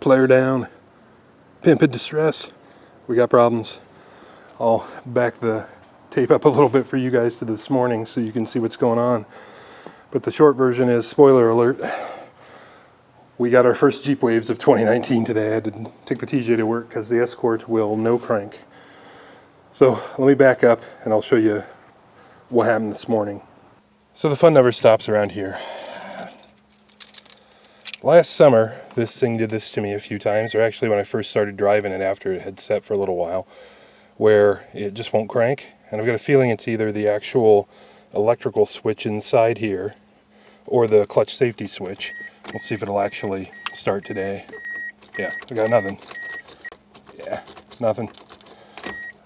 Player down. Pimp in distress. We got problems. I'll back the tape up a little bit for you guys to this morning so you can see what's going on. But the short version is, spoiler alert, we got our first Jeep waves of 2019 today. I had to take the TJ to work because the Escort will no crank. So let me back up and I'll show you what happened this morning. So the fun never stops around here. Last summer, this thing did this to me a few times, or actually when I first started driving it after it had set for a little while, where it just won't crank. And I've got a feeling it's either the actual electrical switch inside here or the clutch safety switch. We'll see if it'll actually start today. Yeah, I got nothing. Yeah, nothing.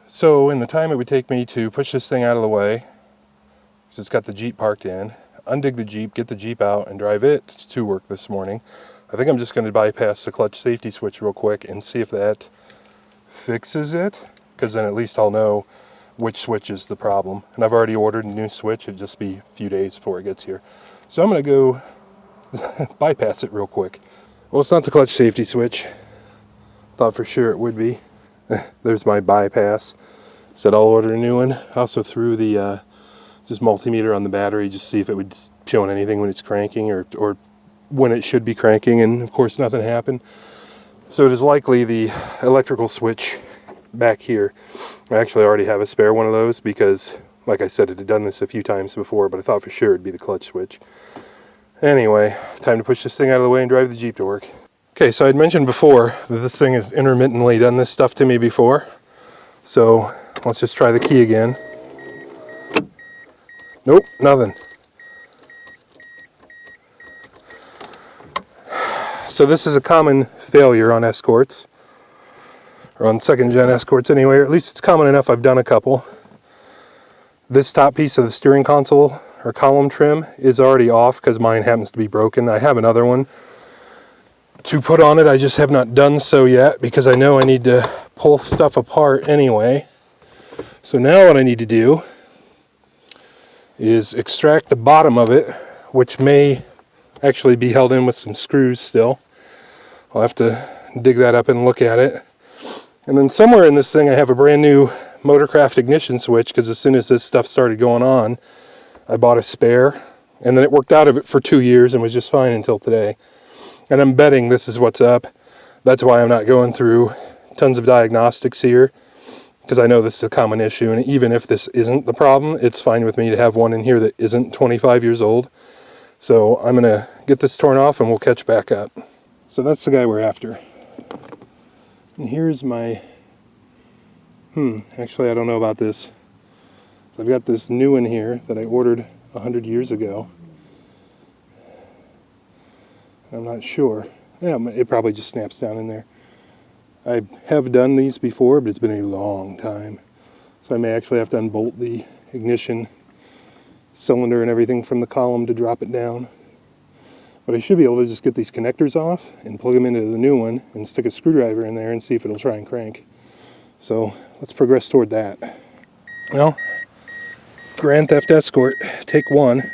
So in the time it would take me to push this thing out of the way, because it's got the Jeep parked in, undig the Jeep, get the Jeep out, and drive it to work this morning, I think I'm just going to bypass the clutch safety switch real quick and see if that fixes it, because then at least I'll know which switch is the problem. And I've already ordered a new switch. It'll just be a few days before it gets here. So I'm going to go bypass it real quick. Well, it's not the clutch safety switch. Thought for sure it would be. There's my bypass. Said I'll order a new one. I also threw the just multimeter on the battery, just see if it would show anything when it's cranking or when it should be cranking, and of course nothing happened. So it is likely the electrical switch back here. I actually already have a spare one of those because, like I said, it had done this a few times before, but I thought for sure it'd be the clutch switch. Anyway, time to push this thing out of the way and drive the Jeep to work. Okay, so I'd mentioned before that this thing has intermittently done this stuff to me before. So let's just try the key again. Nope, nothing. So this is a common failure on Escorts, or on second gen Escorts anyway, or at least it's common enough I've done a couple. This top piece of the steering console or column trim is already off because mine happens to be broken. I have another one to put on it. I just have not done so yet because I know I need to pull stuff apart anyway. So now what I need to do is extract the bottom of it, which may actually be held in with some screws still. I'll have to dig that up and look at it. And then somewhere in this thing I have a brand new Motorcraft ignition switch, because as soon as this stuff started going on, I bought a spare, and then it worked out of it for 2 years and was just fine until today. And I'm betting this is what's up. That's why I'm not going through tons of diagnostics here, because I know this is a common issue, and even if this isn't the problem, it's fine with me to have one in here that isn't 25 years old. So I'm going to get this torn off and we'll catch back up. So that's the guy we're after. And here's my, actually I don't know about this. So I've got this new one here that I ordered 100 years ago. I'm not sure. Yeah, it probably just snaps down in there. I have done these before, but it's been a long time. So I may actually have to unbolt the ignition cylinder and everything from the column to drop it down. But I should be able to just get these connectors off and plug them into the new one and stick a screwdriver in there and see if it'll try and crank. So let's progress toward that. Well, Grand Theft Escort, take one.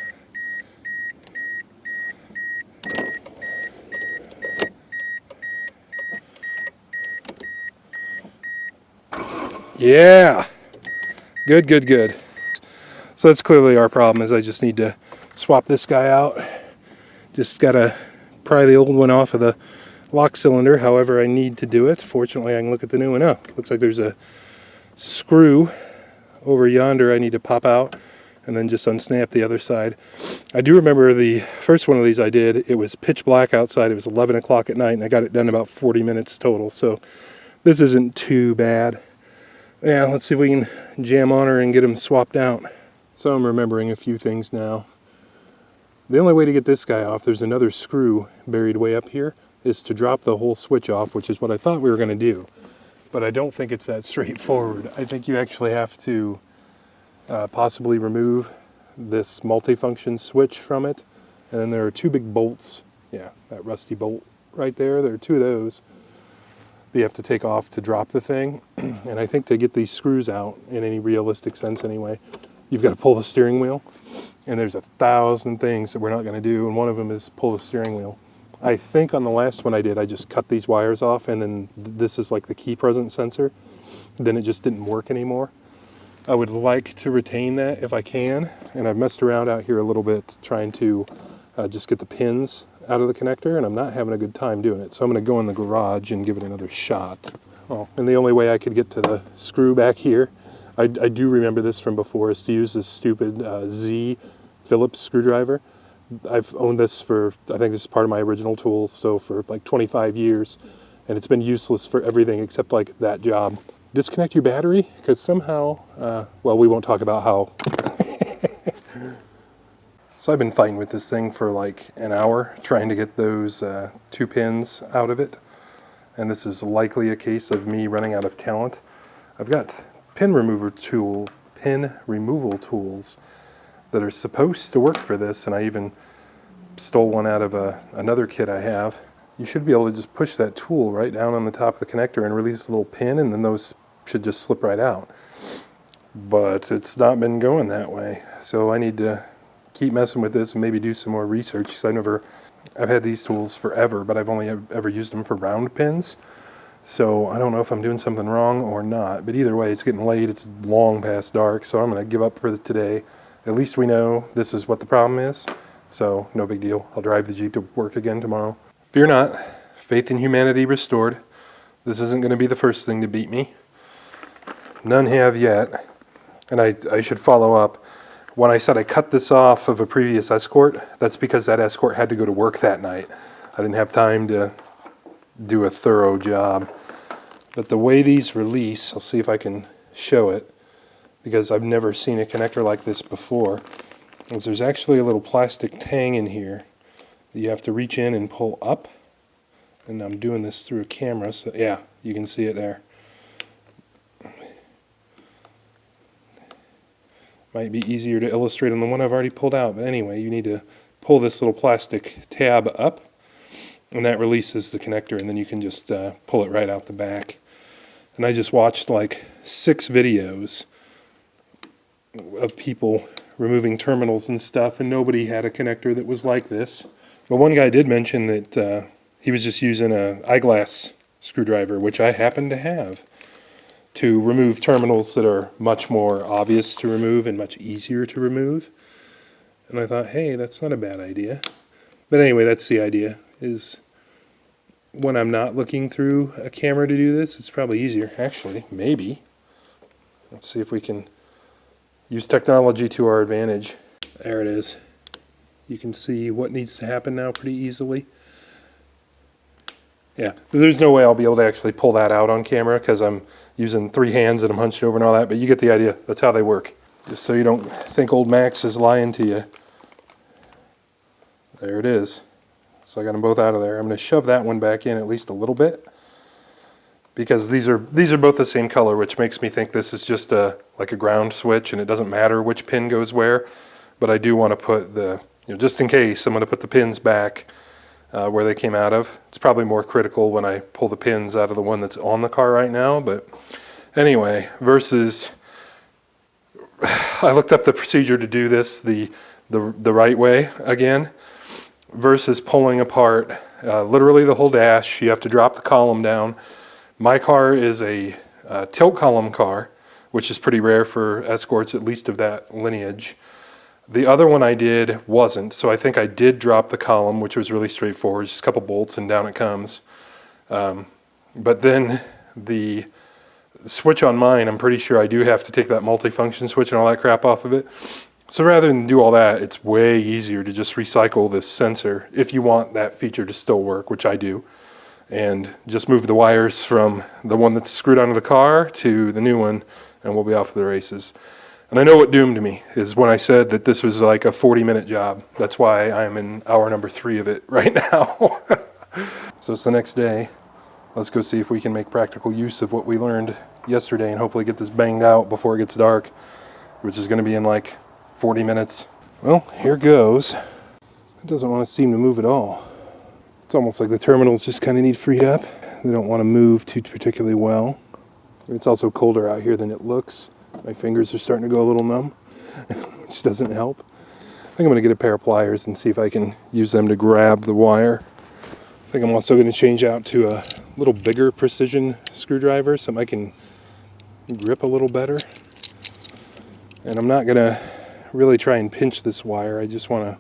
Yeah, good, good, good. So that's clearly our problem, is I just need to swap this guy out. Just gotta pry the old one off of the lock cylinder, however I need to do it. Fortunately, I can look at the new one. Oh, looks like there's a screw over yonder I need to pop out and then just unsnap the other side. I do remember the first one of these I did, it was pitch black outside. It was 11 o'clock at night and I got it done in about 40 minutes total. So this isn't too bad. Yeah, let's see if we can jam on her and get them swapped out. So I'm remembering a few things now. The only way to get this guy off, there's another screw buried way up here, is to drop the whole switch off, which is what I thought we were going to do. But I don't think it's that straightforward. I think you actually have to possibly remove this multifunction switch from it. And then there are two big bolts. Yeah, that rusty bolt right there. There are two of those that you have to take off to drop the thing. And I think to get these screws out, in any realistic sense anyway, you've got to pull the steering wheel. And there's 1,000 things that we're not going to do, and one of them is pull the steering wheel. I think on the last one I did, I just cut these wires off, and then this is like the key present sensor. Then it just didn't work anymore. I would like to retain that if I can, and I've messed around out here a little bit trying to just get the pins out of the connector, and I'm not having a good time doing it. So I'm going to go in the garage and give it another shot. Oh, and the only way I could get to the screw back here, I do remember this from before, is to use this stupid Z Phillips screwdriver. I've owned this for, I think this is part of my original tools, so for like 25 years, and it's been useless for everything except like that job. Disconnect your battery, because somehow, well, we won't talk about how. So I've been fighting with this thing for like an hour, trying to get those 2 pins out of it, and this is likely a case of me running out of talent. I've got pin removal tools that are supposed to work for this, and I even stole one out of another kit I have. You should be able to just push that tool right down on the top of the connector and release a little pin, and then those should just slip right out. But it's not been going that way, so I need to keep messing with this and maybe do some more research, because I've had these tools forever, but I've only ever used them for round pins. So I don't know if I'm doing something wrong or not, but either way, it's getting late, it's long past dark, so I'm going to give up for today. At least we know this is what the problem is, so no big deal. I'll drive the Jeep to work again tomorrow. Fear not, faith in humanity restored. This isn't going to be the first thing to beat me. None have yet, and I should follow up. When I said I cut this off of a previous Escort, that's because that Escort had to go to work that night. I didn't have time to do a thorough job. But the way these release, I'll see if I can show it, because I've never seen a connector like this before. Is there's actually a little plastic tang in here that you have to reach in and pull up. And I'm doing this through a camera, so yeah, you can see it there. Might be easier to illustrate on the one I've already pulled out, but anyway, you need to pull this little plastic tab up, and that releases the connector, and then you can just pull it right out the back. And I just watched like 6 videos of people removing terminals and stuff, and nobody had a connector that was like this. But one guy did mention that he was just using an eyeglass screwdriver, which I happen to have, to remove terminals that are much more obvious to remove and much easier to remove. And I thought, hey, that's not a bad idea. But anyway, that's the idea, is when I'm not looking through a camera to do this, it's probably easier. Actually, maybe. Let's see if we can use technology to our advantage. There it is. You can see what needs to happen now pretty easily. Yeah, there's no way I'll be able to actually pull that out on camera because I'm using 3 hands and I'm hunched over and all that, but you get the idea. That's how they work. Just so you don't think old Max is lying to you. There it is. So I got them both out of there. I'm going to shove that one back in at least a little bit, because these are both the same color, which makes me think this is just like a ground switch, and it doesn't matter which pin goes where. But I do want to put the, just in case, I'm going to put the pins back where they came out of. It's probably more critical when I pull the pins out of the one that's on the car right now, but anyway, versus I looked up the procedure to do this the right way again, versus pulling apart literally the whole dash. You have to drop the column down. My car is a tilt column car, which is pretty rare for Escorts, at least of that lineage. The other one I did wasn't, so I think I did drop the column, which was really straightforward, just a couple bolts and down it comes. But then the switch on mine, I'm pretty sure I do have to take that multifunction switch and all that crap off of it. So rather than do all that, it's way easier to just recycle this sensor if you want that feature to still work, which I do, and just move the wires from the one that's screwed onto the car to the new one, and we'll be off to the races. And I know what doomed me is when I said that this was like a 40-minute job. That's why I'm in hour number 3 of it right now. So it's the next day. Let's go see if we can make practical use of what we learned yesterday and hopefully get this banged out before it gets dark, which is going to be in like 40 minutes. Well, here goes. It doesn't want to seem to move at all. It's almost like the terminals just kind of need freed up. They don't want to move too particularly well. It's also colder out here than it looks. My fingers are starting to go a little numb, which doesn't help. I think I'm going to get a pair of pliers and see if I can use them to grab the wire. I think I'm also going to change out to a little bigger precision screwdriver, something I can grip a little better. And I'm not going to really try and pinch this wire. I just want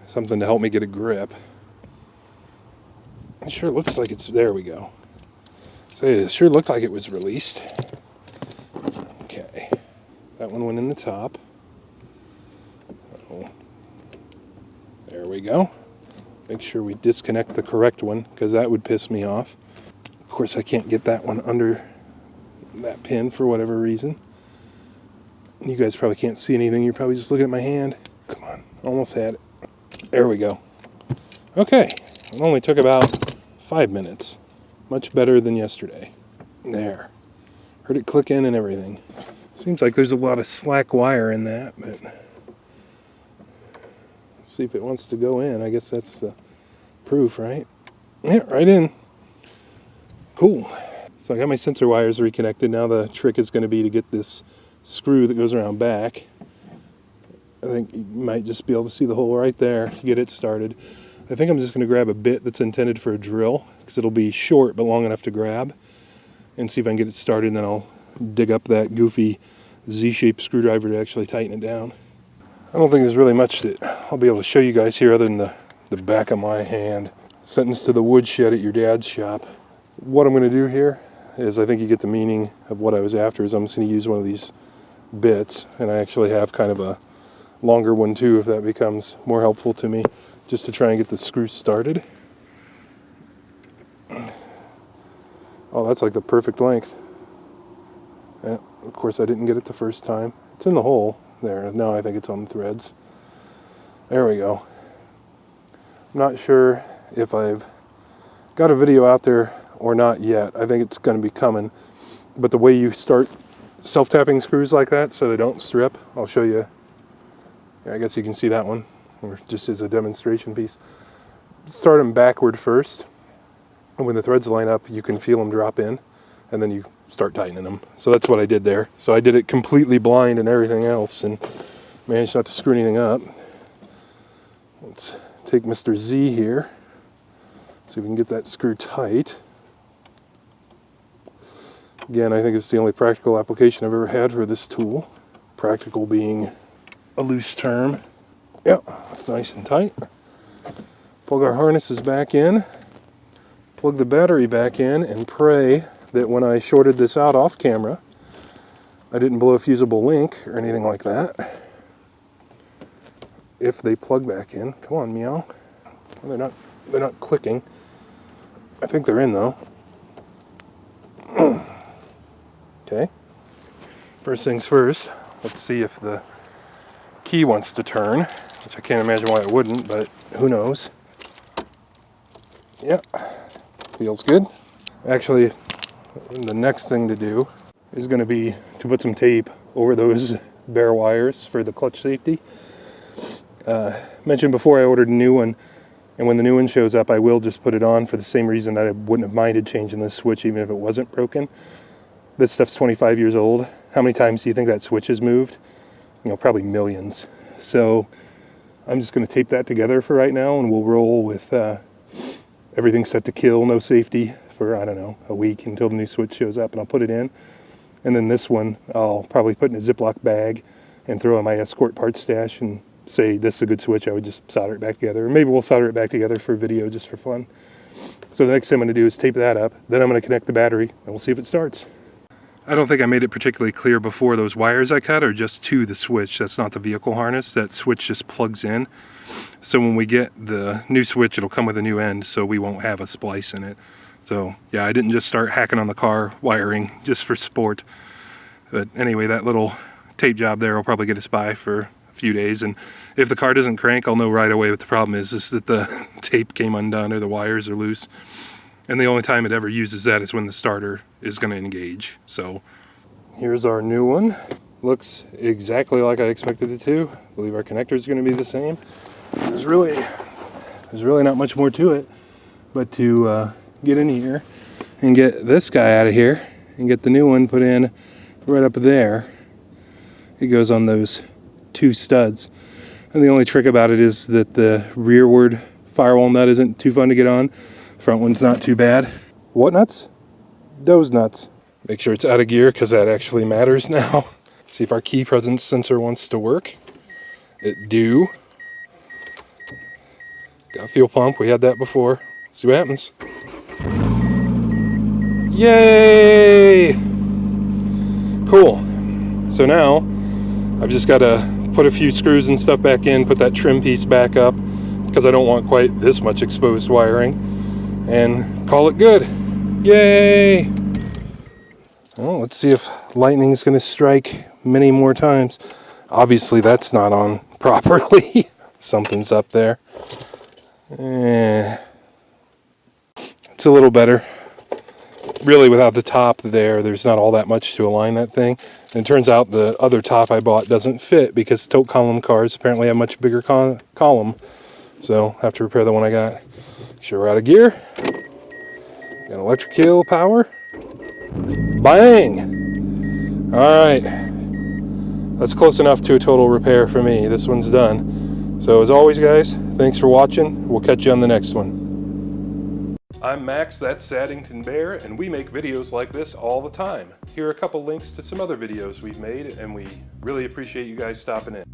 something to help me get a grip. It sure looks like it's, there we go. So it sure looked like it was released. Okay, that one went in the top. Oh, there we go. Make sure we disconnect the correct one, because that would piss me off. Of course, I can't get that one under that pin for whatever reason. You guys probably can't see anything. You're probably just looking at my hand. Come on, almost had it. There we go. Okay, it only took about 5 minutes. Much better than yesterday. There. Heard it click in and everything. Seems like there's a lot of slack wire in that, but let's see if it wants to go in. I guess that's the proof, right? Yeah, right in. Cool. So I got my sensor wires reconnected. Now the trick is going to be to get this screw that goes around back. I think you might just be able to see the hole right there to get it started. I think I'm just going to grab a bit that's intended for a drill, because it'll be short but long enough to grab, and see if I can get it started, and then I'll dig up that goofy Z-shaped screwdriver to actually tighten it down. I don't think there's really much that I'll be able to show you guys here other than the back of my hand. Sentenced to the woodshed at your dad's shop. What I'm going to do here is, I think you get the meaning of what I was after, is I'm just going to use one of these bits, and I actually have kind of a longer one too, if that becomes more helpful to me, just to try and get the screw started. Oh, that's like the perfect length. Yeah, of course I didn't get it the first time. It's in the hole there. Now I think it's on the threads. There we go. I'm not sure if I've got a video out there or not yet. I think it's going to be coming. But the way you start self-tapping screws like that so they don't strip, I'll show you. Yeah, I guess you can see that one, or just as a demonstration piece. Start them backward first, and when the threads line up, you can feel them drop in, and then you start tightening them. So that's what I did there. So I did it completely blind and everything else, and managed not to screw anything up. Let's take Mr. Z here, see if we can get that screw tight. Again, I think it's the only practical application I've ever had for this tool. Practical being a loose term. Yep, it's nice and tight. Plug our harnesses back in, plug the battery back in, and pray that when I shorted this out off camera, I didn't blow a fusible link or anything like that. If they plug back in, come on, meow. Well, they're not clicking. I think they're in though. Okay. First things first, let's see if the key wants to turn, which I can't imagine why it wouldn't, but who knows. Yep, feels good. Actually, the next thing to do is going to be to put some tape over those bare wires for the clutch safety. Mentioned before I ordered a new one, and when the new one shows up I will just put it on for the same reason I wouldn't have minded changing this switch even if it wasn't broken. This stuff's 25 years old. How many times do you think that switch has moved? You know, probably millions. So I'm just going to tape that together for right now, and we'll roll with everything set to kill, no safety, for, I don't know, a week until the new switch shows up, and I'll put it in. And then this one I'll probably put in a Ziploc bag and throw in my Escort parts stash and say this is a good switch. I would just solder it back together. Or maybe we'll solder it back together for video just for fun. So the next thing I'm going to do is tape that up. Then I'm going to connect the battery and we'll see if it starts. I don't think I made it particularly clear before. Those wires I cut are just to the switch. That's not the vehicle harness. That switch just plugs in. So when we get the new switch, it'll come with a new end, so we won't have a splice in it. So yeah, I didn't just start hacking on the car wiring just for sport. But anyway, that little tape job there will probably get us by for a few days. And if the car doesn't crank, I'll know right away what the problem is that the tape came undone or the wires are loose. And the only time it ever uses that is when the starter is going to engage. So here's our new one. Looks exactly like I expected it to. I believe our connector is going to be the same. There's really not much more to it but to get in here and get this guy out of here and get the new one put in right up there. It goes on those two studs. And the only trick about it is that the rearward Firewall nut isn't too fun to get on. Front one's not too bad. What nuts? Those nuts. Make sure it's out of gear because that actually matters now. See if our key presence sensor wants to work. It do. Got fuel pump, we had that before. See what happens. Yay! Cool. So now I've just got to put a few screws and stuff back in, put that trim piece back up because I don't want quite this much exposed wiring, and call it good. Yay! Well, let's see if lightning's going to strike many more times. Obviously that's not on properly. Something's up there. It's a little better. Really, without the top there's not all that much to align that thing. And it turns out the other top I bought doesn't fit because tote column cars apparently have much bigger column. So I have to repair the one I got. Make sure we're out of gear. Got electric keel power. Bang! Alright. That's close enough to a total repair for me. This one's done. So as always, guys, thanks for watching. We'll catch you on the next one. I'm Max, that's Saddington Bear, and we make videos like this all the time. Here are a couple links to some other videos we've made, and we really appreciate you guys stopping in.